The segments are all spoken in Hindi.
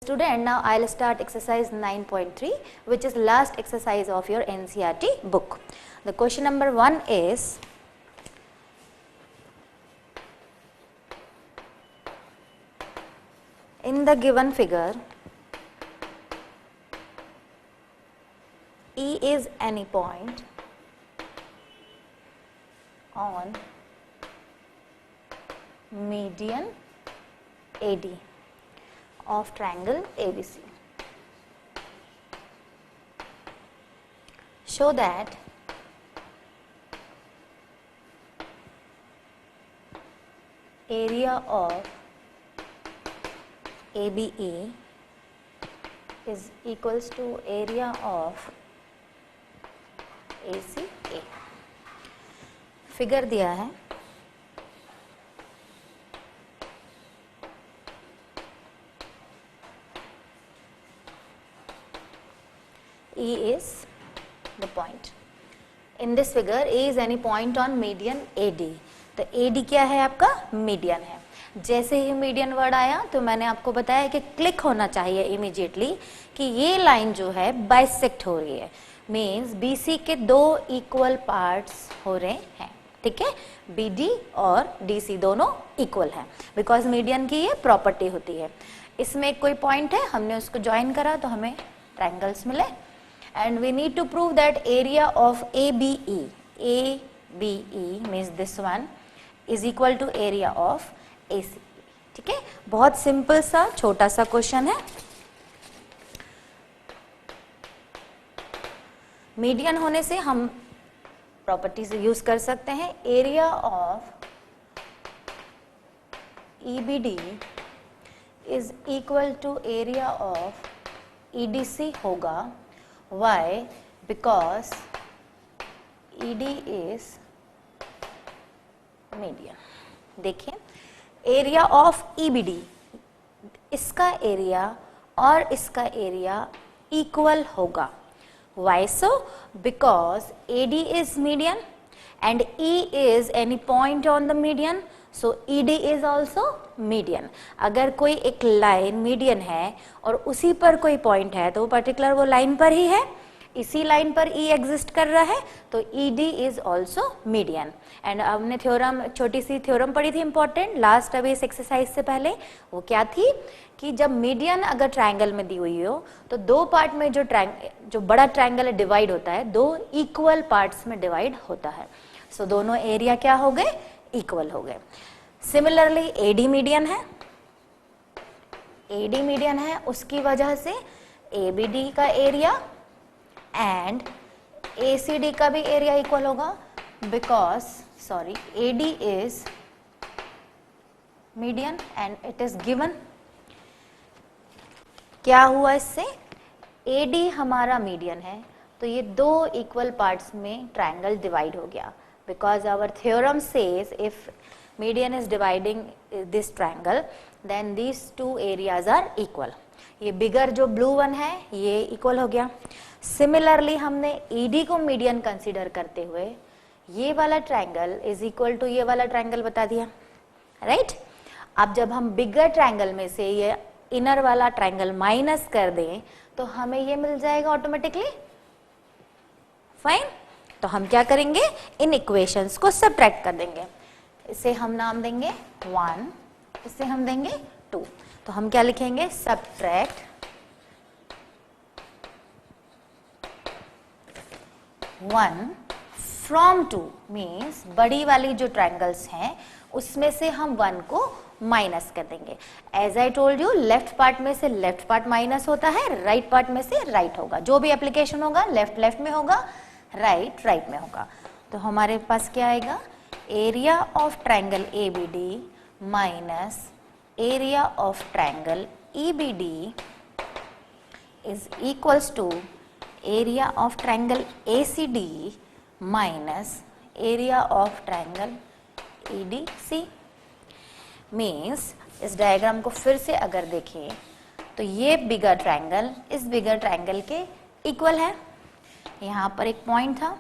Student, now I'll start exercise 9.3, which is last exercise of your NCERT book. The question number 1 is, in the given figure, E is any point on median AD of triangle ABC. Show that area of ABE is equals to area of ACA. Figure दिया है, E is the point. In this figure, A is any point on median AD. तो AD क्या है आपका? मीडियन है. जैसे ही मीडियन वर्ड आया तो मैंने आपको बताया कि क्लिक होना चाहिए इमीडिएटली कि ये लाइन जो है बाइसेक्ट हो रही है, मीन्स BC के दो इक्वल पार्ट्स हो रहे हैं. ठीक है, BD और DC दोनों इक्वल हैं, बिकॉज मीडियन की ये प्रॉपर्टी होती है. इसमें कोई पॉइंट है, हमने उसको ज्वाइन करा तो हमें ट्रायंगल्स मिले. And we need to prove that area of ABE means this one is equal to area of ACE. ठीक है, बहुत सिंपल सा छोटा सा क्वेश्चन है. मीडियन होने से हम प्रॉपर्टीज यूज कर सकते हैं. Area of EBD is equal to area of EDC होगा. Why? Because ED is median. देखिए, एरिया ऑफ EBD, इसका एरिया और इसका एरिया इक्वल होगा. Why so? Because AD is median and E is any point on the median, so ED is also median. अगर कोई एक लाइन मीडियन है और उसी पर कोई पॉइंट है तो पर्टिकुलर वो लाइन पर ही है, इसी लाइन पर E एग्जिस्ट कर रहा है, तो ED is also median. And हमने थ्योरम, छोटी सी थ्योरम पढ़ी थी इंपॉर्टेंट लास्ट अभी इस एक्सरसाइज से पहले. वो क्या थी कि जब मीडियन अगर ट्रायंगल में दी हुई हो तो दो पार्ट में जो बड़ा ट्रायंगल है डिवाइड होता है, दो इक्वल पार्ट्स में डिवाइड होता है. सो दोनों एरिया क्या हो गए? इक्वल हो गए. सिमिलरली AD मीडियन है, AD मीडियन है, उसकी वजह से ABD का एरिया एंड ACD का भी एरिया इक्वल होगा. Because AD is median and it is given. क्या हुआ इससे? AD हमारा मीडियन है तो ये दो इक्वल पार्ट्स में ट्रायंगल डिवाइड हो गया. Because our theorem says if median is dividing this triangle then these two areas are equal. ये बिगर जो ब्लू वन है ये इक्वल हो गया. सिमिलरली हमने ED को मीडियन कंसीडर करते हुए ये वाला ट्रायंगल इज इक्वल टू ये वाला ट्रायंगल बता दिया, राइट? अब जब हम बिगर ट्रायंगल में से ये इनर वाला ट्रायंगल माइनस कर दें तो हमें ये मिल जाएगा ऑटोमेटिकली. फाइन. तो हम क्या करेंगे? इन इक्वेशंस को सब्ट्रैक्ट कर देंगे. इसे हम नाम देंगे 1, इसे हम देंगे 2. तो हम क्या लिखेंगे? सब्ट्रैक्ट 1 फ्रॉम 2 मीन्स बड़ी वाली जो ट्रायंगल्स हैं उसमें से हम 1 को माइनस कर देंगे. As I told you, left part में से लेफ्ट पार्ट माइनस होता है, राइट पार्ट में से राइट होगा. जो भी एप्लीकेशन होगा लेफ्ट लेफ्ट में होगा, राइट राइट में होगा. तो हमारे पास क्या आएगा? Area of triangle ABD minus area of triangle EBD is equals to area of triangle ACD minus area of triangle EDC. Means इस डायग्राम को फिर से अगर देखें तो ये बिगर ट्रायंगल इस बिगर ट्रायंगल के इक्वल है. यहाँ पर एक पॉइंट था,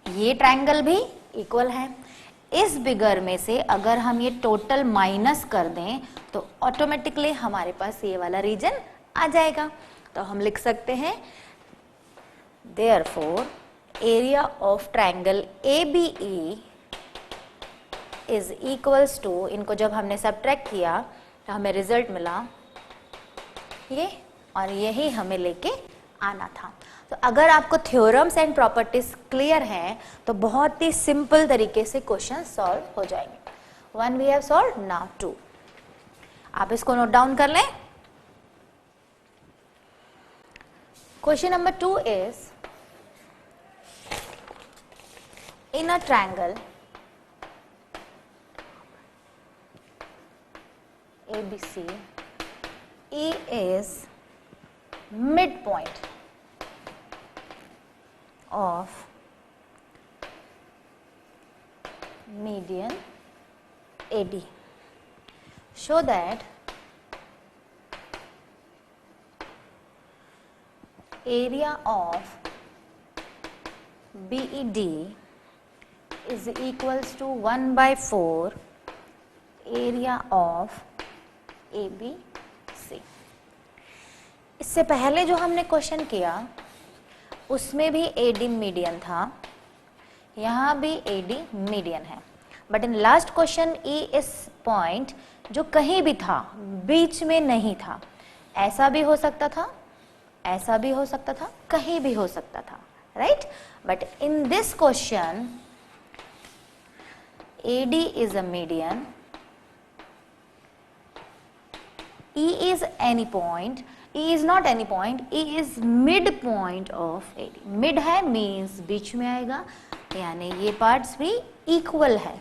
ये ट्रायंगल भी इक्वल है. इस बिगर में से अगर हम ये टोटल माइनस कर दें तो ऑटोमेटिकली हमारे पास ये वाला रीजन आ जाएगा। तो हम लिख सकते हैं therefore area of triangle ABE is equals to, इनको जब हमने सब्ट्रैक्ट किया तो हमें रिजल्ट मिला ये, और यही हमें लेके आना था। तो अगर आपको थ्योरम्स एंड प्रॉपर्टीज क्लियर हैं तो बहुत ही सिंपल तरीके से क्वेश्चन सॉल्व हो जाएंगे। 1 वी हैव सॉल्व्ड, नाउ 2। आप इसको नोट डाउन कर लें। Question number 2 is in a triangle ABC, E is midpoint of median AD. Show that area of BED is equals to 1/4 area of ABC। इससे पहले जो हमने क्वेश्चन किया उसमें भी AD मीडियन था, यहाँ भी AD मीडियन है, but in last question E इस पॉइंट जो कहीं भी था, बीच में नहीं था। ऐसा भी हो सकता था, ऐसा भी हो सकता था, कहीं भी हो सकता था, right. But in this question AD is a median, E is any point, E is not any point, E is midpoint of AD। Mid है मीन्स बीच में आएगा, यानी ये पार्ट्स भी इक्वल है,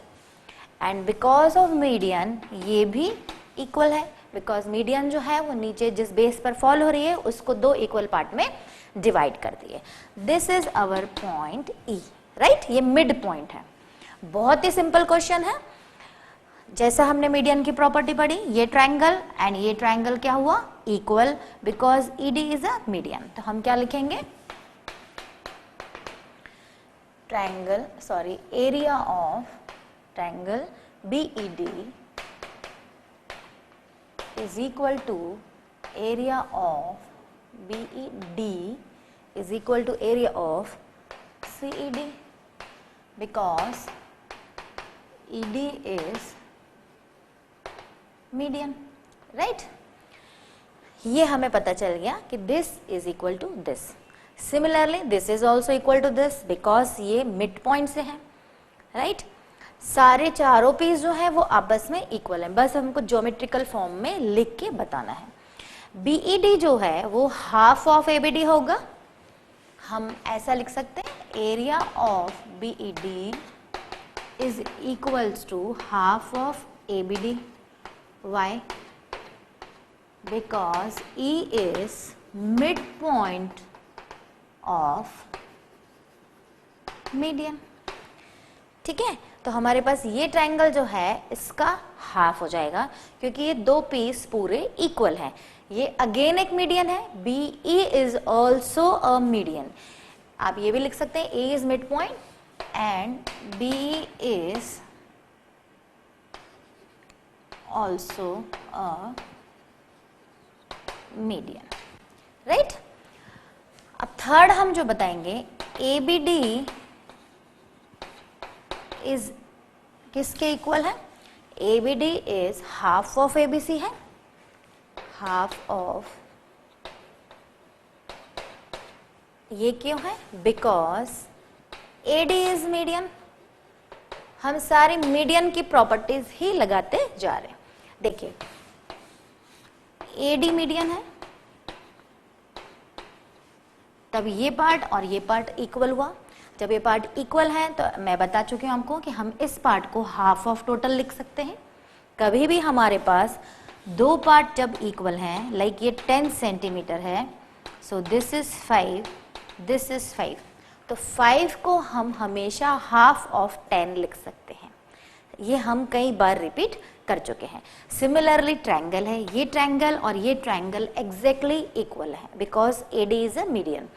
एंड बिकॉज ऑफ मीडियन ये भी इक्वल है, बिकॉज मीडियन जो है वो नीचे जिस बेस पर फॉल हो रही है उसको 2 इक्वल पार्ट में डिवाइड कर दिए। This is our point E, right. ये मिड पॉइंट है। बहुत ही सिंपल क्वेश्चन है। जैसा हमने मीडियन की प्रॉपर्टी पढ़ी, ये ट्रायंगल एंड ये ट्रायंगल क्या हुआ, equal, because ED is a median. तो हम क्या लिखेंगे, triangle sorry area of triangle BED is equal to area of BED is equal to area of CED, because ED is median, right. ये हमें पता चल गया कि this is equal to this. Similarly this is also equal to this, because ये मिड पॉइंट से है, राइट। सारे चारों पीस जो है वो आपस में इक्वल है, बस हमको ज्योमेट्रिकल फॉर्म में लिख के बताना है। BED जो है वो हाफ ऑफ ABD होगा। हम ऐसा लिख सकते हैं, area of BED is equals to half of ABD। Why? Because E is midpoint of median। ठीक है, तो हमारे पास ये ट्रायंगल जो है इसका हाफ हो जाएगा, क्योंकि ये 2 पीस पूरे इक्वल हैं। ये अगेन एक मीडियन है, BE is also a median. आप ये भी लिख सकते हैं, A is mid point and BE is also a median, right? अब थर्ड हम जो बताएंगे, ABD इज किसके इक्वल है, ABD is half of ABC है, हाफ ऑफ, ये क्यों है, बिकॉज AD इज मीडियन। हम सारी मीडियन की प्रॉपर्टीज ही लगाते जा रहे हैं। देखिए AD मीडियन है, तब ये पार्ट और ये पार्ट इक्वल हुआ। जब ये पार्ट इक्वल है तो मैं बता चुकी हूं आपको कि हम इस पार्ट को हाफ ऑफ टोटल लिख सकते हैं। कभी भी हमारे पास 2 पार्ट जब इक्वल हैं, लाइक ये 10 सेंटीमीटर है, so this is 5, this is 5, तो 5 को हम हमेशा हाफ ऑफ 10 लिख सकते हैं। ये हम कई बार रिपीट कर चुके हैं। सिमिलरली ट्रायंगल है, ये ट्रायंगल और ये ट्रायंगल एग्जैक्टली इक्वल है, because AD is a median.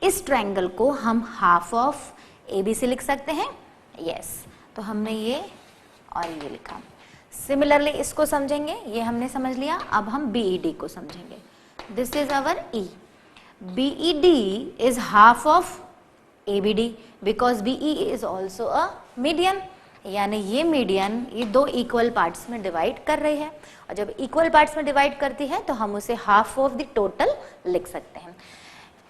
इस ट्रायंगल को हम हाफ ऑफ ABC लिख सकते हैं, यस। तो हमने ये और ये लिखा। सिमिलरली इसको समझेंगे, ये हमने समझ लिया। अब हम BED को समझेंगे। This is our E. BED is half of ABD because BE is also a median, यानी ये मीडियन ये दो इक्वल पार्ट्स में डिवाइड कर रही है, और जब इक्वल पार्ट्स में डिवाइड करती है तो हम उसे हाफ ऑफ द टोटल लिख सकते हैं।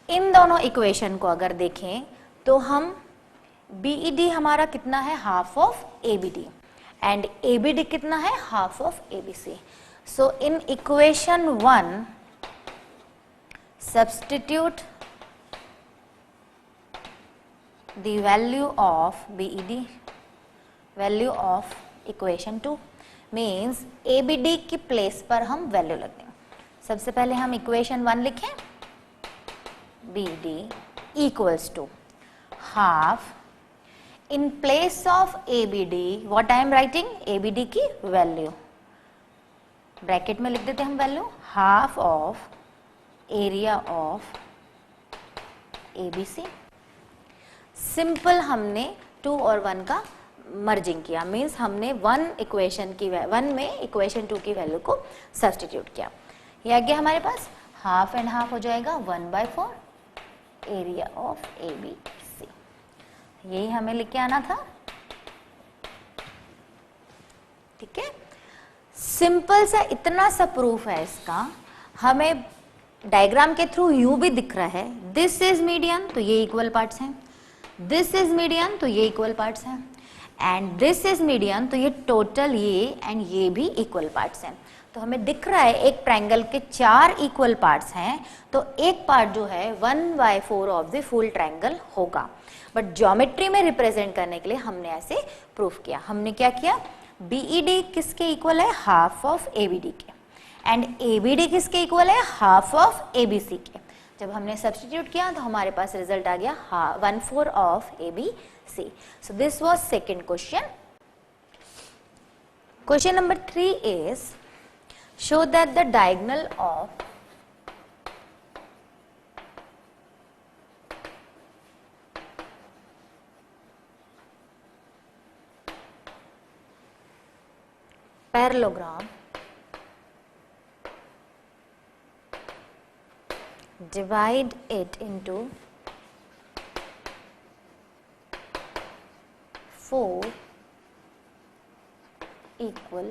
इन दोनों इक्वेशन को अगर देखें तो हम BED हमारा कितना है, half of ABD, and ABD कितना है, half of ABC. So in equation 1 substitute the value of BED, value of equation 2 means ABD की प्लेस पर हम वैल्यू लग देंगे। सबसे पहले हम इक्वेशन 1 लिखें, BED equals to half, in place of ABD what I am writing, ABD की वैल्यू ब्रैकेट में लिख देते हैं हम value, half of area of ABC। Simple हमने 2 और 1 का मर्जिंग किया, मीन्स हमने 1 में इक्वेशन 2 की वैल्यू को सब्स्टिट्यूट किया। ये आ गया हमारे पास, हाफ एंड हाफ हो जाएगा 1/4 एरिया ऑफ ABC। यही हमें लिख आना था, ठीक है। सिंपल सा इतना सा प्रूफ है इसका, हमें डायग्राम के थ्रू यू भी दिख रहा है, दिस इज मीडियन तो ये इक्वल पार्ट्स हैं, दिस इज मीडियन तो ये इक्वल पार्ट्स हैं, एंड दिस इज मीडियन तो ये टोटल ये एंड ये भी इक्वल पार्ट्स हैं। तो हमें दिख रहा है एक ट्रायंगल के 4 इक्वल पार्ट्स हैं, तो एक पार्ट जो है 1/4 ऑफ द फुल ट्रायंगल होगा। बट ज्योमेट्री में रिप्रेजेंट करने के लिए हमने ऐसे प्रूफ किया। हमने क्या किया, BED किसके इक्वल है, हाफ ऑफ ABD के, एंड ABD किसके इक्वल है, हाफ ऑफ ABC के। जब हमने सब्स्टिट्यूट किया तो हमारे पास रिजल्ट आ गया 1/4 of ABC। So this was second question. Question number 3 is show that the diagonal of parallelogram divide it into 4 equal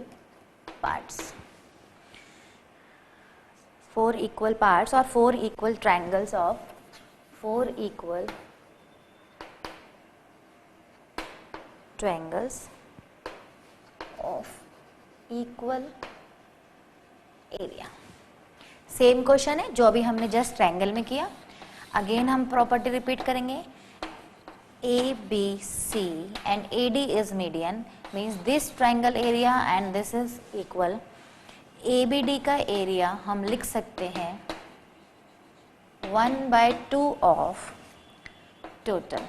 parts, 4 equal parts or 4 equal triangles of 4 equal triangles of equal area। Same question है जो अभी हमने जस्ट ट्रायंगल में किया। अगेन हम प्रॉपर्टी रिपीट करेंगे, ABC and AD is median means this triangle area and this is equal। ABD का एरिया हम लिख सकते हैं 1/2 ऑफ टोटल।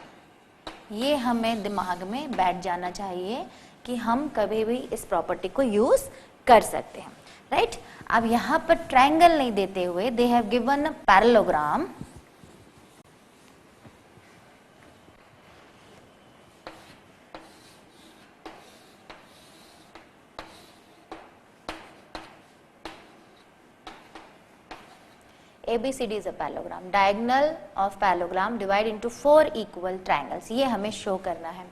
ये हमें दिमाग में बैठ जाना चाहिए कि हम कभी भी इस प्रॉपर्टी को यूज कर सकते हैं, राइट। अब यहां पर ट्रायंगल नहीं देते हुए they have given a parallelogram, ABCD is a parallelogram, diagonal of parallelogram divide into 4 equal triangles। ये हमें शो करना है।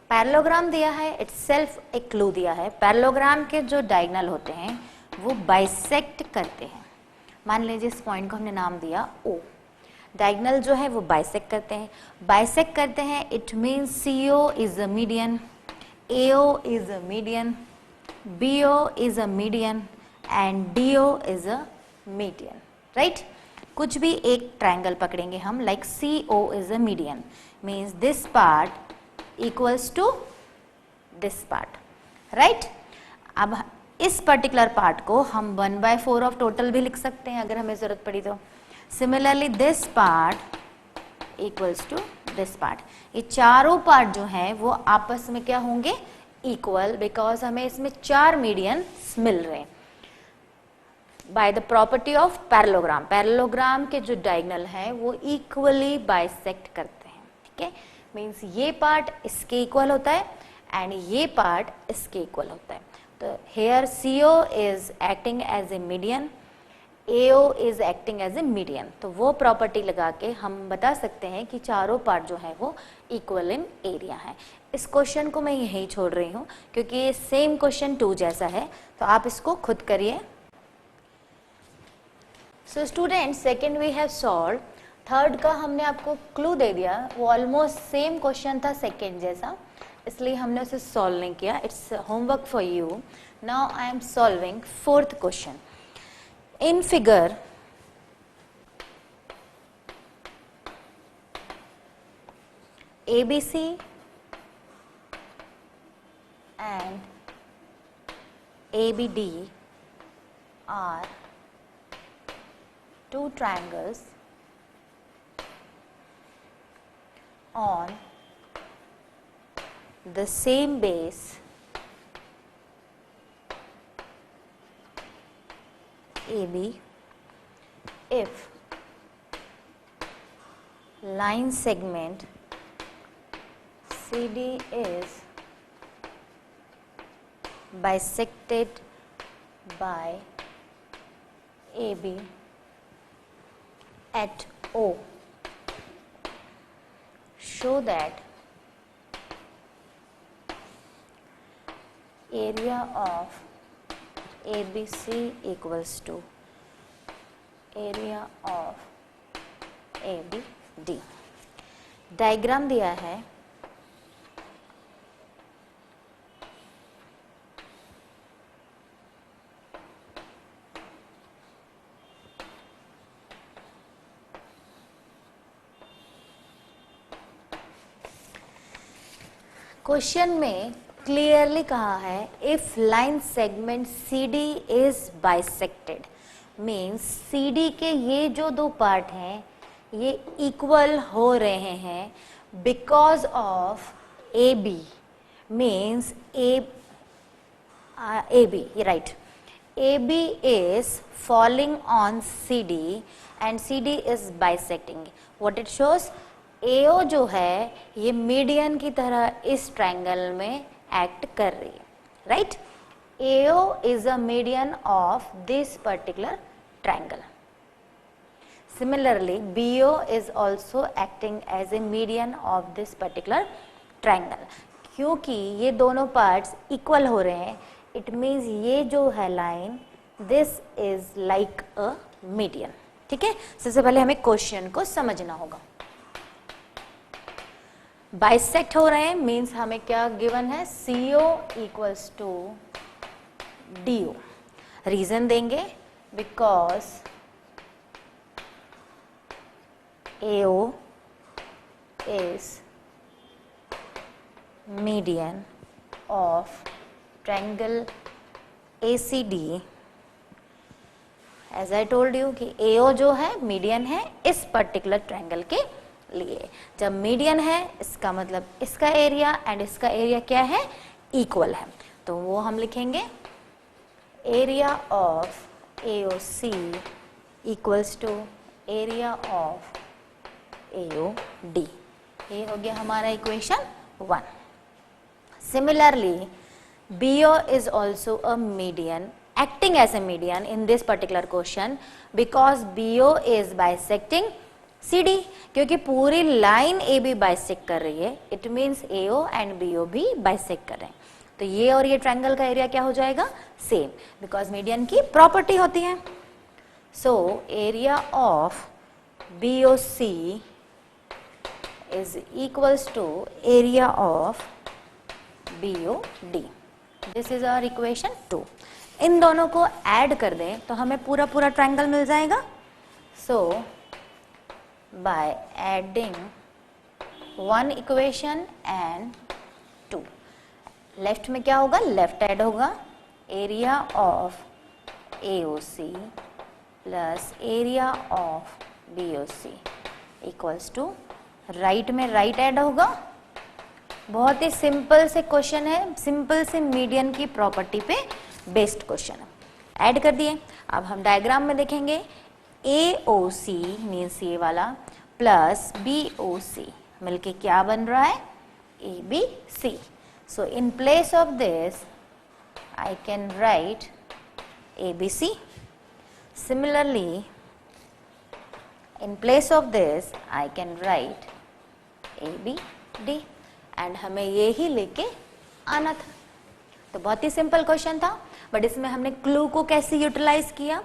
पैरेललोग्राम दिया है, इटसेल्फ एक क्लू दिया है। पैरेललोग्राम के जो डायगोनल होते हैं वो बाइसेक्ट करते हैं। मान लीजिए इस पॉइंट को हमने नाम दिया O, डायगोनल जो है वो बाइसेक्ट करते हैं। बाइसेक्ट करते हैं it means CO is a median, AO is a median, BO is a median and DO is a median, right. कुछ भी एक ट्रायंगल पकड़ेंगे हम, like CO is a median means this part equals to this part, right. अब इस पर्टिकुलर पार्ट को हम 1/4 ऑफ टोटल भी लिख सकते हैं अगर हमें जरूरत पड़ी तो। Similarly this part equals to this part. ये चारों पार्ट जो हैं वो आपस में क्या होंगे, इक्वल, बिकॉज हमें इसमें 4 मीडियंस मिल रहे हैं by the property of parallelogram. Parallelogram के जो डायगोनल है वो इक्वली बाइसेक्ट करते हैं, ठीक है। मीन्स ये पार्ट इसके इक्वल होता है एंड ये पार्ट इसके इक्वल होता है। तो here CO is acting as a median, AO is acting as a median, तो वो प्रॉपर्टी लगा के हम बता सकते हैं कि चारों पार्ट जो है वो इक्वल इन एरिया है। इस क्वेश्चन को मैं यहीं छोड़ रही हूँ क्योंकि ये सेम क्वेश्चन 2 जैसा है, तो आप इसको खुद करिए। So student, second we have solve. Third का हमने आपको क्लू दे दिया, वो ऑलमोस्ट सेम क्वेश्चन था सेकेंड जैसा, इसलिए हमने उसे सॉल्व नहीं किया। It's homework for you. Now I am solving fourth question. In figure, ABC and ABD are two triangles on the same base AB if line segment CD is bisected by AB at O. Show that area of ABC equals to area of ABD। Diagram दिया है, क्वेश्चन में क्लियरली कहा है if line segment CD is bisected, means CD के ये जो दो पार्ट हैं ये इक्वल हो रहे हैं because of AB, means AB, right, AB is falling on CD and CD is bisecting. What it shows, AO जो है ये मीडियन की तरह इस ट्रायंगल में एक्ट कर रही है, right. AO is a median of this particular triangle. Similarly, BO is also acting as a median of this particular triangle. क्योंकि ये दोनों पार्ट्स इक्वल हो रहे हैं, इट मीन्स ये जो है line this is like a median. ठीक है, सबसे पहले हमें क्वेश्चन को समझना होगा। बाइसेक्ट हो रहे हैं मीन्स हमें क्या गिवन है, CO equals to DO। Reason देंगे because AO is median of triangle ACD। As I told you कि AO जो है मीडियन है इस पर्टिकुलर ट्रायंगल के लिए। जब मीडियन है इसका मतलब इसका एरिया एंड इसका एरिया क्या है, इक्वल है, तो वो हम लिखेंगे area of AOC equals to area of AOD। ये हो गया हमारा equation 1। Similarly, BO is also a median, acting as a median in this particular question because BO is bisecting CD। क्योंकि पूरी लाइन AB बाइसेक्ट कर रही है, it means AO and BO भी बाइसेक्ट कर रहे हैं, तो ये और ये ट्रायंगल का एरिया क्या हो जाएगा, सेम, बिकॉज मीडियन की प्रॉपर्टी होती है। So area of BOC is equals to area of BOD। This is our equation 2। इन दोनों को ऐड कर दें तो हमें पूरा पूरा ट्रायंगल मिल जाएगा। So by adding one equation and 2, left में क्या होगा, लेफ्ट ऐड होगा, area of AOC plus area of BOC equals to, right में राइट ऐड होगा। बहुत ही सिंपल से क्वेश्चन है, सिंपल से मीडियन की प्रॉपर्टी पे बेस्ड क्वेश्चन है, ऐड कर दिए। अब हम डायग्राम में देखेंगे AOC मीन्स ये वाला प्लस BOC मिलके क्या बन रहा है, ABC। So in place of this I can write ABC. Similarly, in place of this I can write ABD and हमें ये ही लेके आना था. तो बहुत ही सिंपल क्वेश्चन था, बट इसमें हमने क्लू को कैसे यूटिलाइज किया.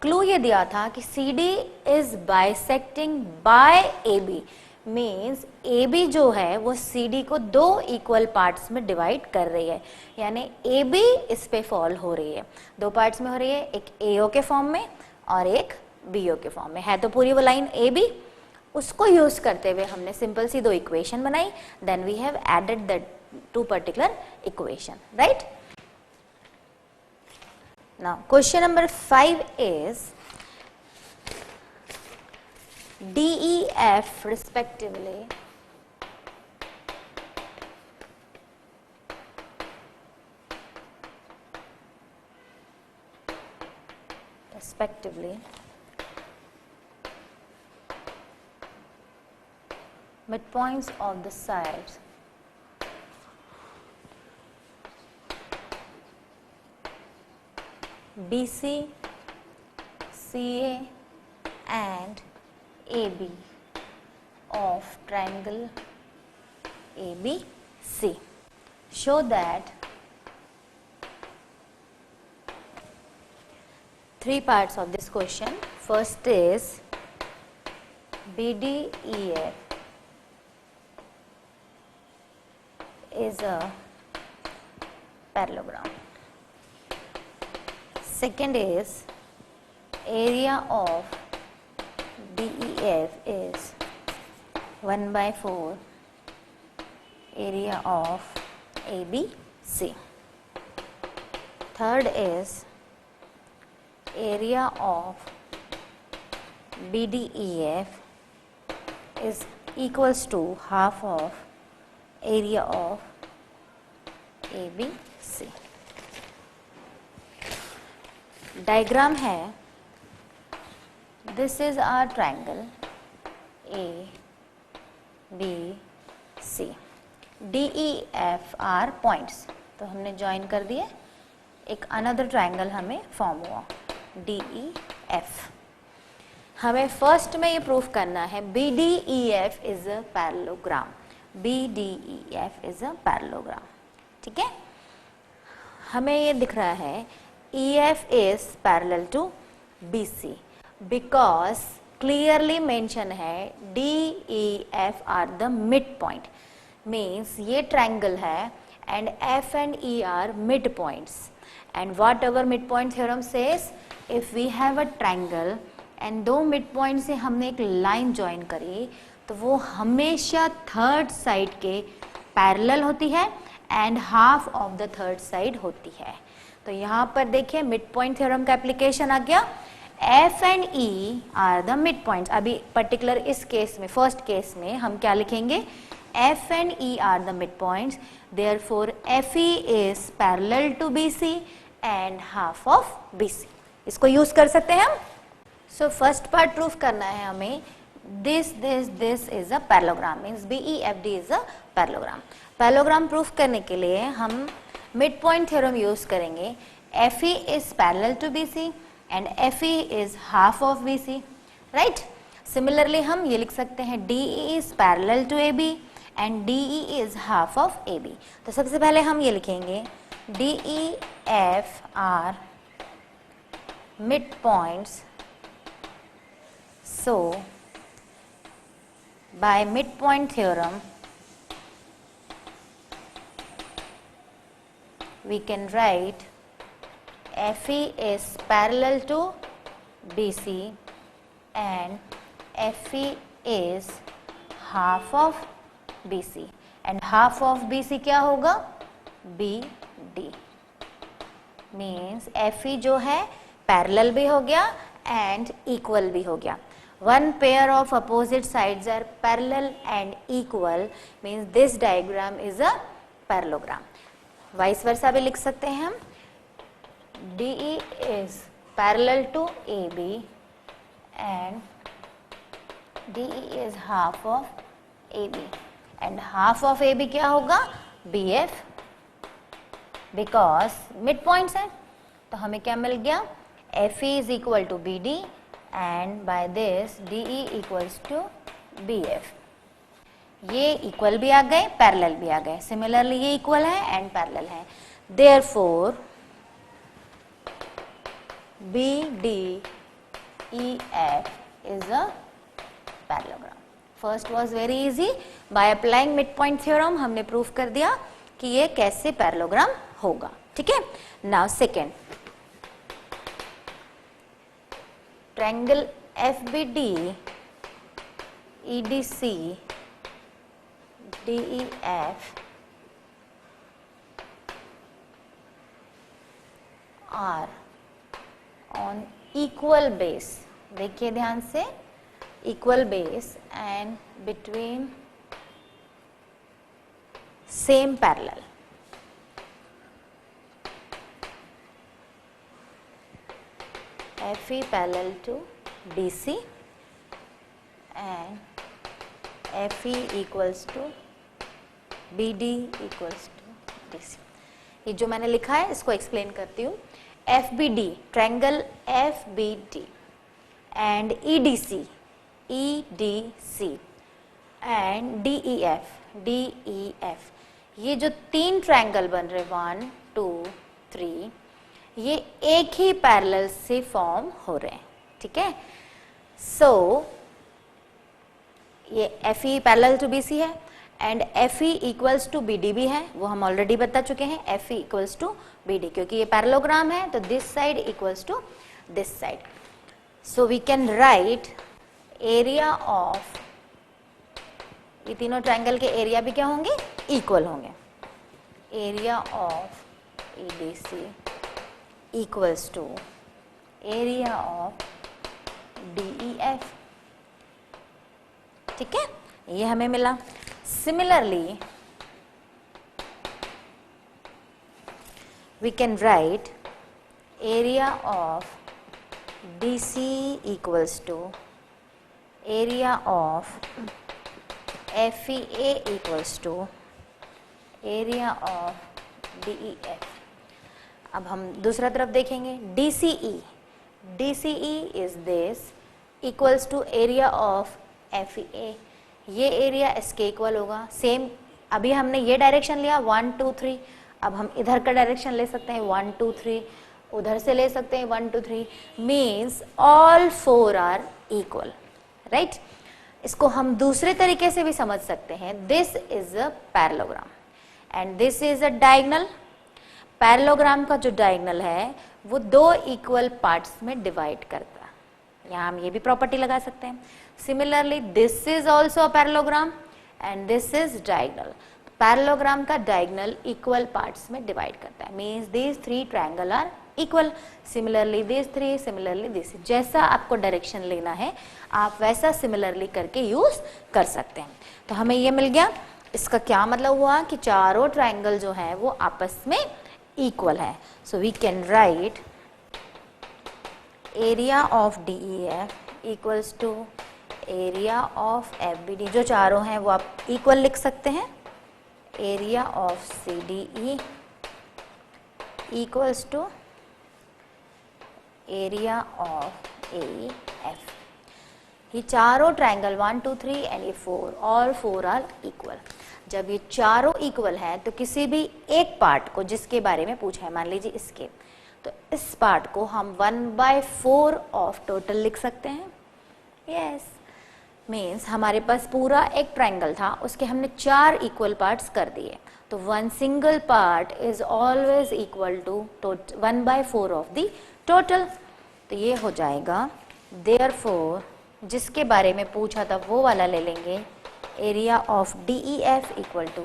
क्लू ये दिया था कि CD is bisecting by AB, means AB जो है वो CD को दो इक्वल पार्ट्स में डिवाइड कर रही है, यानी AB इस पे फॉल हो रही है. दो पार्ट्स में हो रही है, एक AO के फॉर्म में और एक BO के फॉर्म में है. तो पूरी वो लाइन AB, उसको यूज करते हुए हमने सिंपल सी दो इक्वेशन बनाई. Then we have added the two particular equation, right. Now question number 5 is DEF respectively midpoints of the sides BC, CA and AB of triangle ABC. Show that three parts of this question. First is BDEF is a parallelogram. Second is area of DEF is 1/4 area of ABC. Third is area of BDEF is equals to half of area of ABC. Diagram है, this is our triangle ABC. DEF are points, तो हमने ज्वाइन कर दिए, एक अनदर ट्रायंगल हमें फॉर्म हुआ DEF. हमें फर्स्ट में ये प्रूफ करना है BDEF is a parallelogram. BDEF is a parallelogram. ठीक है, हमें ये दिख रहा है EF is parallel to BC because clearly mention है DEF are the midpoint, means ये triangle है and F and E are midpoints, and whatever midpoint theorem says if we have a triangle and दो midpoint से हमने एक line join करी तो वो हमेशा थर्ड साइड के पैरेलल होती है and half of the third side होती है. तो यहाँ पर देखिए मिड पॉइंट थ्योरम का एप्लीकेशन आ गया. F and E are the mid points. अभी पर्टिकुलर इस केस में, फर्स्ट केस में हम क्या लिखेंगे, F and E are the mid points, therefore FE is parallel to BC and half of BC. इसको यूज कर सकते हैं हम. सो फर्स्ट पार्ट प्रूफ करना है हमें, this is a parallelogram, means BEFD is a parallelogram. Parallelogram proof करने के लिए हम मिड पॉइंट थ्योरम यूज करेंगे. FE is parallel to BC and FE is half of BC, right. Similarly हम ये लिख सकते हैं DE is parallel to AB and DE is half of AB. तो सबसे पहले हम ये लिखेंगे DEF are mid points, so by midpoint theorem we can write FE is parallel to BC and FE is half of BC and half of BC क्या होगा, BD. means FE जो है parallel भी हो गया and equal भी हो गया. One pair of opposite sides are parallel and equal, means this diagram is a parallelogram. Vice versa भी लिख सकते हैं हम, DE is parallel to AB and DE is half of AB and half of AB क्या होगा, BF. बिकॉज मिड पॉइंट्स है, तो हमें क्या मिल गया, F E is equal to B D and by this D E equals to B F. ये इक्वल भी आ गए, पैरेलल भी आ गए। सिमिलरली ये इक्वल है एंड पैरेलल है, therefore B D E F is a parallelogram. First was very easy, by applying mid point theorem हमने प्रूव कर दिया कि ये कैसे पैरेललोग्राम होगा। ठीक है, now second, triangle F B D E D C D E F are on equal base, देखिए ध्यान से, equal base and between same parallel. FE parallel to DC and FE equals to BD equals to DC. ये जो मैंने लिखा है इसको एक्सप्लेन करती हूँ। FBD, triangle FBD and EDC EDC and DEF, ये जो तीन ट्रायंगल बन रहे 1 2 3, ये एक ही पैरेलल से फॉर्म हो रहे हैं। ठीक है, सो ये FE पैरेलल टू BC है and FE equals to BD भी है, वो हम ऑलरेडी बता चुके हैं। FE इक्वल्स टू BD, क्योंकि ये पैरेललोग्राम है तो this side equals to this side. So we can write area of, ये तीनों ट्रायंगल के एरिया भी क्या होंगे, इक्वल होंगे। Area of EDC equals to area of DEF। ठीक है, ये हमें मिला। Similarly we can write area of DC equals to area of FEA equals to area of DEF। अब हम दूसरा तरफ देखेंगे, DCE is this equals to area of FEA। ये एरिया इसके इक्वल होगा। सेम अभी हमने ये डायरेक्शन लिया 1 2 3, अब हम इधर का डायरेक्शन ले सकते हैं 1 2 3, उधर से ले सकते हैं 1 2 3, means all 4 are equal, right. इसको हम दूसरे तरीके से भी समझ सकते हैं, this is a parallelogram and this is a diagonal. Parallelogram का जो डायगोनल है वो दो इक्वल पार्ट्स में डिवाइड करता है। यहाँ हम ये भी प्रॉपर्टी लगा सकते हैं। Similarly this is also a parallelogram and this is diagonal. Parallelogram का डायगोनल इक्वल पार्ट्स में डिवाइड करता है, means these 3 triangle are equal. Similarly this 3, similarly this. जैसा आपको डायरेक्शन लेना है आप वैसा सिमिलरली करके यूज कर सकते हैं। तो हमें ये मिल गया। इसका क्या मतलब हुआ कि चारों ट्रायंगल जो है वो आपस में इक्वल है। So we can write area of DEF equals to area of FBD। जो चारों हैं वो आप इक्वल लिख सकते हैं। Area of CDE equals to area of AF। ये चारों ट्रायंगल 1 2 3 एंड ये 4, ऑल 4 आर इक्वल। जब ये चारों इक्वल हैं तो किसी भी एक पार्ट को जिसके बारे में पूछा है, मान लीजिए इसके, तो इस पार्ट को हम 1/4 ऑफ टोटल लिख सकते हैं। यस, मीन्स हमारे पास पूरा एक ट्रायंगल था, उसके हमने 4 इक्वल पार्ट्स कर दिए, तो 1 single part is always equal to 1/4 of the total. तो ये हो जाएगा, देयरफॉर जिसके बारे में पूछा था वो वाला ले लेंगे, area of DEF equal to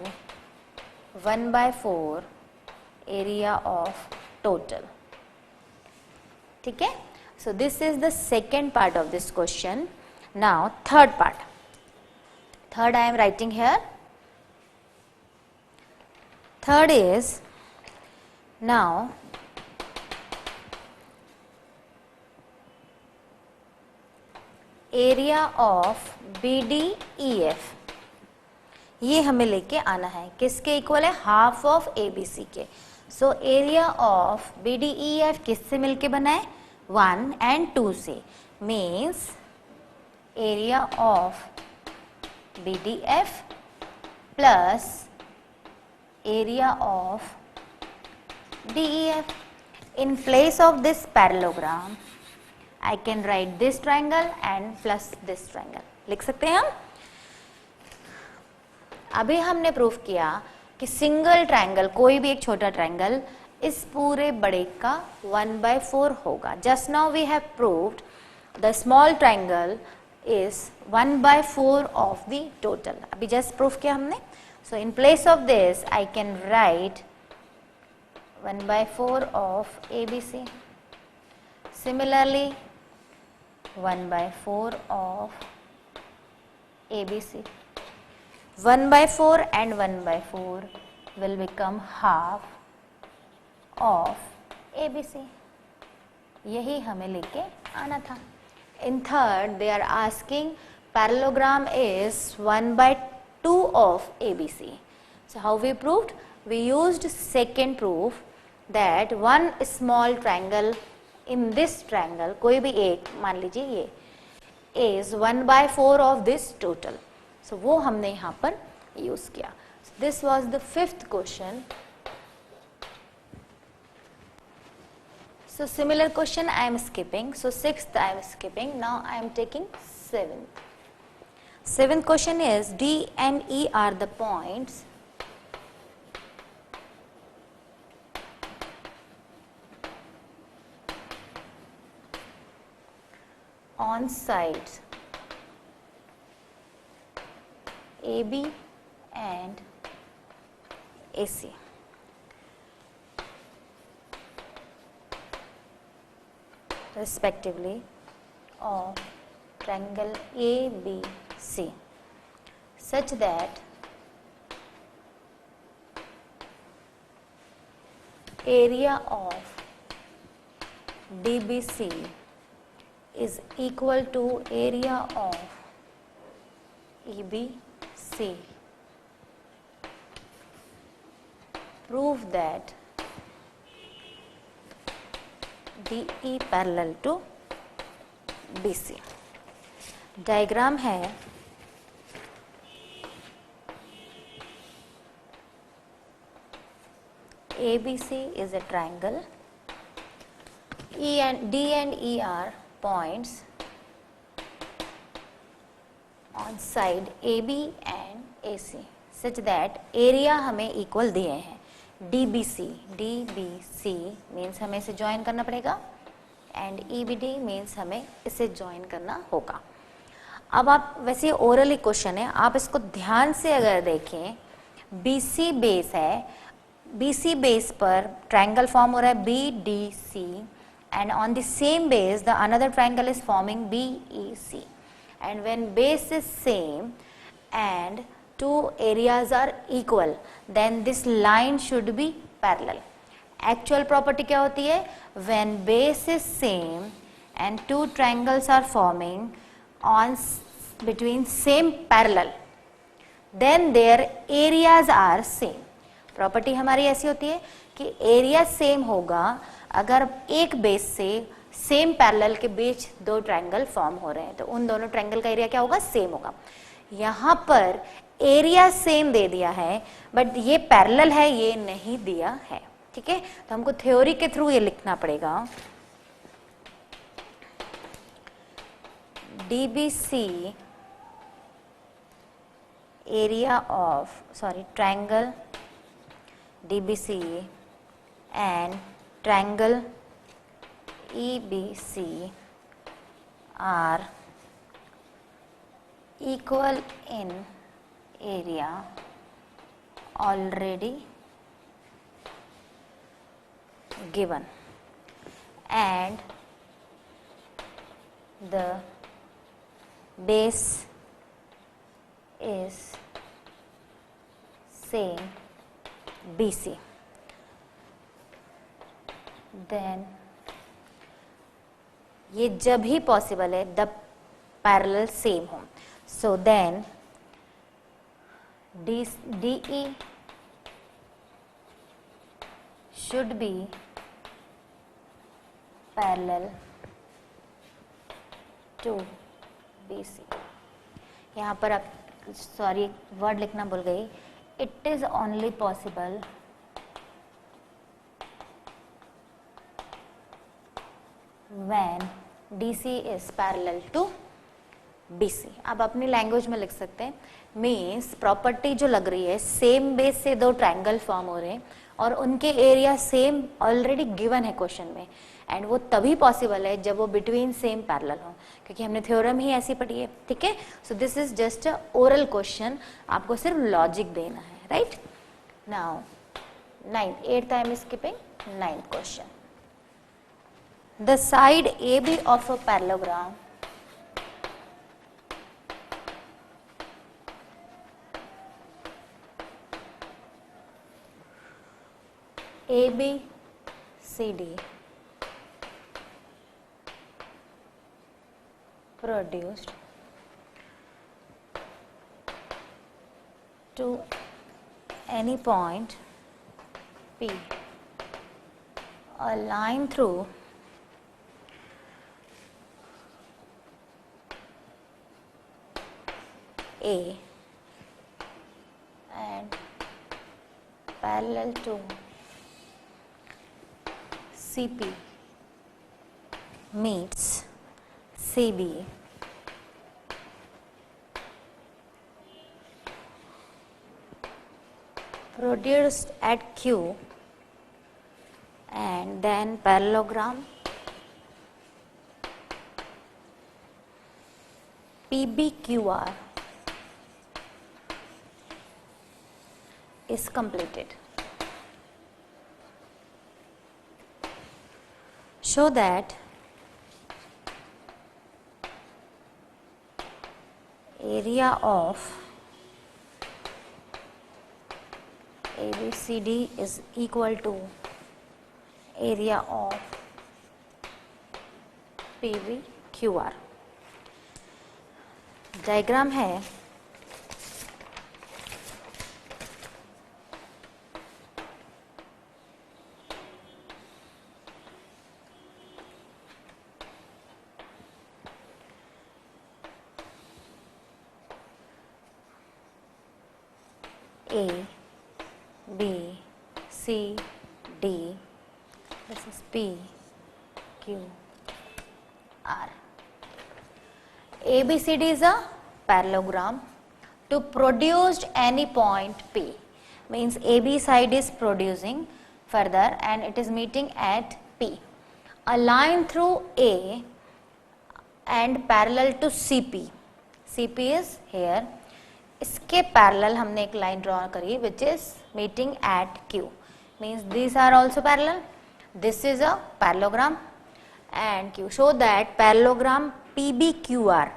1/4 area of total. ठीक है, so this is the second part of this question. Now third part, third I am writing here. Third is, now area of BDEF, ये हमें लेके आना है। किसके इक्वल है? हाफ ऑफ ABC के। सो एरिया ऑफ BDEF किससे मिलके बना है? 1 and 2 से, means area of BDF plus area of DEF. In place of this parallelogram, I can write this triangle and plus this triangle. लिख सकते हैं हम. अभी हमने प्रूफ किया कि सिंगल ट्रायंगल, कोई भी एक छोटा ट्रायंगल इस पूरे बड़े का 1/4 होगा. Just now we have proved the small triangle is 1/4 of the total. अभी जस्ट प्रूफ किया हमने. So in place of this I can write 1/4 of ABC. Similarly, 1/4 of ABC. 1/4 and 1/4 will become half of ABC. यही हमें लेके आना था. In third, they are asking parallelogram is 1/2 of ABC. So how we proved? We used second proof that one small triangle in this triangle, कोई भी एक, मान लीजिए ये, is 1/4 of this total. So वो हमने यहाँ पर यूज किया. So this was the fifth question. So similar question I am skipping. So sixth I am skipping. Now I am taking seventh. Seventh question is D and E are the points on sides AB and AC. Respectively of triangle ABC, such that area of DBC is equal to area of EBC. Prove that DE parallel to BC. Diagram है ABC is a triangle. D and E are points on side AB and AC such that area हमें equal दिए हैं. DBC means हमें इसे join करना पड़ेगा and EBD means हमें इसे join करना होगा. अब आप वैसे ओरली क्वेश्चन है, आप इसको ध्यान से अगर देखें, BC बेस है, BC बेस पर ट्रायंगल फॉर्म हो रहा है BDC and on the same base the another triangle is forming BEC, and when base is same and two areas are equal then this line should be parallel. Actual property क्या होती है? When base is same and two triangles are forming on between same parallel then their areas are same. Property हमारी ऐसी होती है कि एरिया सेम होगा अगर एक बेस से सेम पैरेलल के बीच दो ट्रायंगल फॉर्म हो रहे हैं तो उन दोनों ट्रायंगल का एरिया क्या होगा? सेम होगा. यहाँ पर एरिया सेम दे दिया है बट ये पैरेलल है, ये नहीं दिया है. ठीक है, तो हमको थ्योरी के थ्रू ये लिखना पड़ेगा. DBC area of triangle DBC and triangle EBC are equal in area already given and the base is same BC. Then ये जब ही पॉसिबल है द पैरेलल सेम हो. So then DE should be parallel to BC. यहाँ पर आप सॉरी वर्ड लिखना भूल गई. It is only possible when DC is parallel to BC. आप अपनी लैंग्वेज में लिख सकते हैं. मीन्स प्रॉपर्टी जो लग रही है, सेम बेस से दो ट्रायंगल फॉर्म हो रहे हैं और उनके एरिया सेम ऑलरेडी गिवन है क्वेश्चन में, एंड वो तभी पॉसिबल है जब वो बिटवीन सेम पैरेलल हो, क्योंकि हमने थ्योरम ही ऐसी पढ़ी है. ठीक है, so this is just a oral question, आपको सिर्फ लॉजिक देना है. Right now 9th 8th I am skipping 9th question. The side AB of a parallelogram ABCD produced to any point P, a line through A and parallel to CP meets CB produced at Q, and then parallelogram PBQR is completed. Show that area of ABCD is equal to area of PBQR. Diagram है A, B, C, D. This is P, Q, R. ABCD is a parallelogram to produce any point P. Means AB side is producing further and it is meeting at P. A line through A and parallel to CP. CP is here. इसके पैरेलल हमने एक लाइन ड्रॉ करी which is meeting at Q. Means this are also parallel. This is a parallelogram and Q. Show that parallelogram PBQR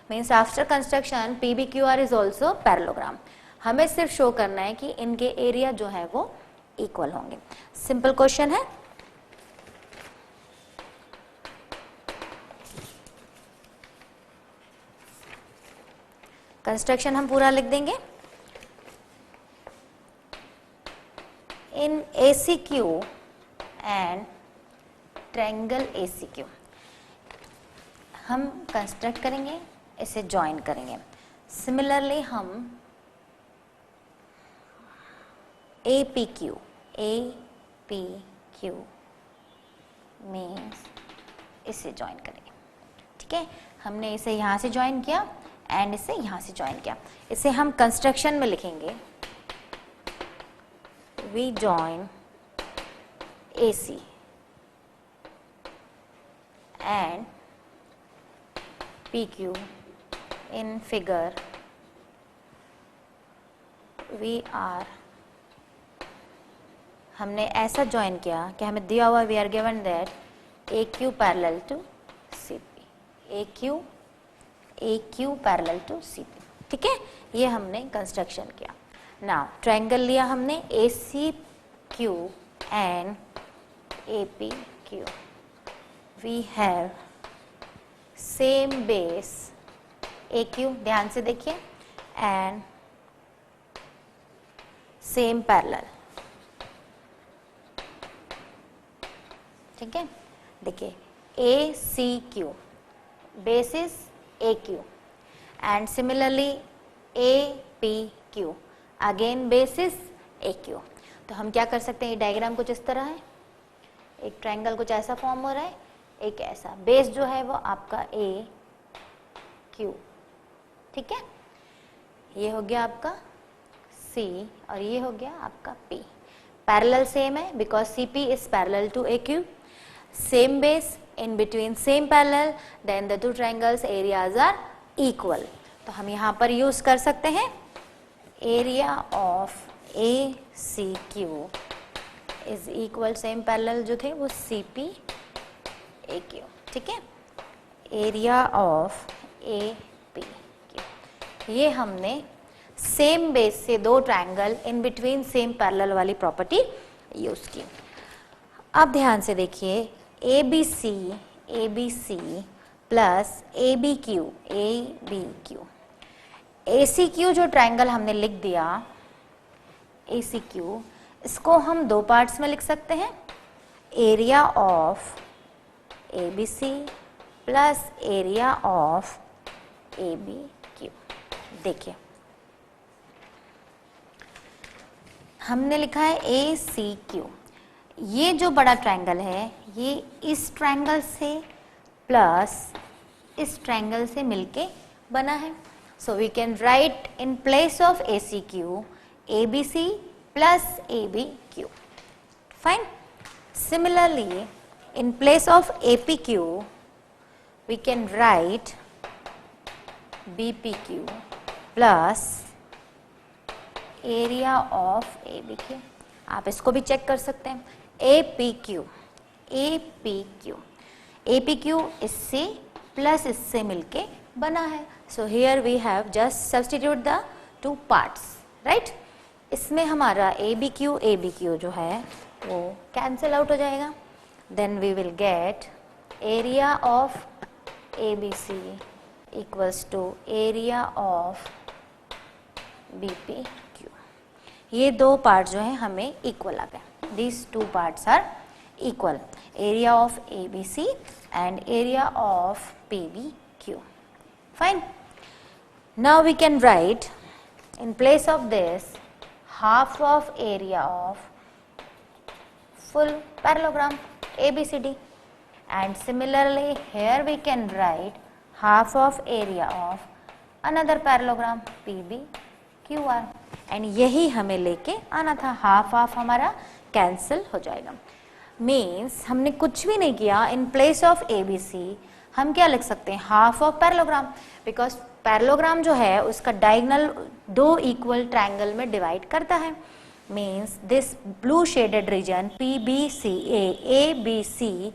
means after construction PBQR is also parallelogram. हमें सिर्फ शो करना है कि इनके एरिया जो है वो इक्वल होंगे. सिंपल क्वेश्चन है. कंस्ट्रक्शन हम पूरा लिख देंगे. इन ACQ एंड ट्रायंगल ACQ हम कंस्ट्रक्ट करेंगे, इसे ज्वाइन करेंगे. सिमिलरली हम APQ मीन्स इसे ज्वाइन करेंगे. ठीक है, हमने इसे यहाँ से ज्वाइन किया एंड इसे यहाँ से ज्वाइन किया. इसे हम कंस्ट्रक्शन में लिखेंगे. We join AC and PQ in figure we are. हमने ऐसा ज्वाइन किया कि हमें दिया हुआ we are given that AQ parallel to CP. AQ parallel to CP. ठीक है, ये हमने कंस्ट्रक्शन किया. नाउ ट्रायंगल लिया हमने ACQ and APQ. We have same base AQ, ध्यान से देखिए, एंड सेम पैरेलल ठीक है, देखिए A C Q base is A Q and similarly A P Q again base is A Q. तो हम क्या कर सकते हैं, ये डायग्राम कुछ इस तरह है, एक ट्रायंगल कुछ ऐसा फॉर्म हो रहा है, एक ऐसा, बेस जो है वो आपका ए क्यू, ठीक है, ये हो गया आपका सी और ये हो गया आपका पी। पैरेलल सेम है because C P is parallel to A Q, same base in between same parallel, then the two triangles areas are equal। तो हम यहाँ पर यूज कर सकते हैं area of ACQ is equal, same parallel जो थे वो CP AQ, ठीक है, area of APQ। ये हमने सेम बेस से दो triangle in between same parallel वाली प्रॉपर्टी यूज की। अब ध्यान से देखिए ABC प्लस ABQ ACQ जो ट्रायंगल हमने लिख दिया ACQ, इसको हम दो पार्ट्स में लिख सकते हैं, area of ABC plus area of ABQ। देखिए हमने लिखा है ACQ, ये जो बड़ा ट्रायंगल है ये इस ट्रायंगल से प्लस इस ट्रायंगल से मिलके बना है। So we can write in place of ACQ ABC plus ABQ, fine. Similarly in place of APQ we can write BPQ plus area of ABQ। आप इसको भी चेक कर सकते हैं, APQ इससे प्लस इससे मिलके बना है। So here we have just substitute the two parts, right. इसमें हमारा ABQ जो है वो कैंसिल आउट हो जाएगा, then we will get area of ABC equals to area of BPQ। ये दो पार्ट जो है हमें इक्वल आ गए, these two parts are equal, area of ABC and area of PBQ, fine। Now we can write in place of this half of area of full parallelogram ABCD, and similarly here we can write half of area of another parallelogram PBQR, and यही हमें लेके आना था, हाफ हाफ हमारा कैंसिल हो जाएगा। मीन्स हमने कुछ भी नहीं किया, इन प्लेस ऑफ ABC हम क्या लिख सकते हैं, half of parallelogram, because parallelogram जो है उसका डायगोनल दो इक्वल ट्रायंगल में डिवाइड करता है। Means this blue shaded region PBCA ABC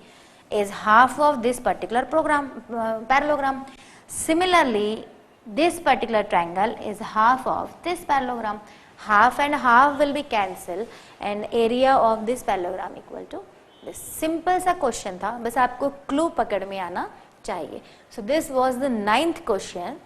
is half of this particular parallelogram. Similarly, this particular triangle is half of this parallelogram. Half and half will be cancelled and area of this parallelogram equal to this. Simple सा question था, बस आपको clue पकड़ में आना चाहिए. So this was the 9th question.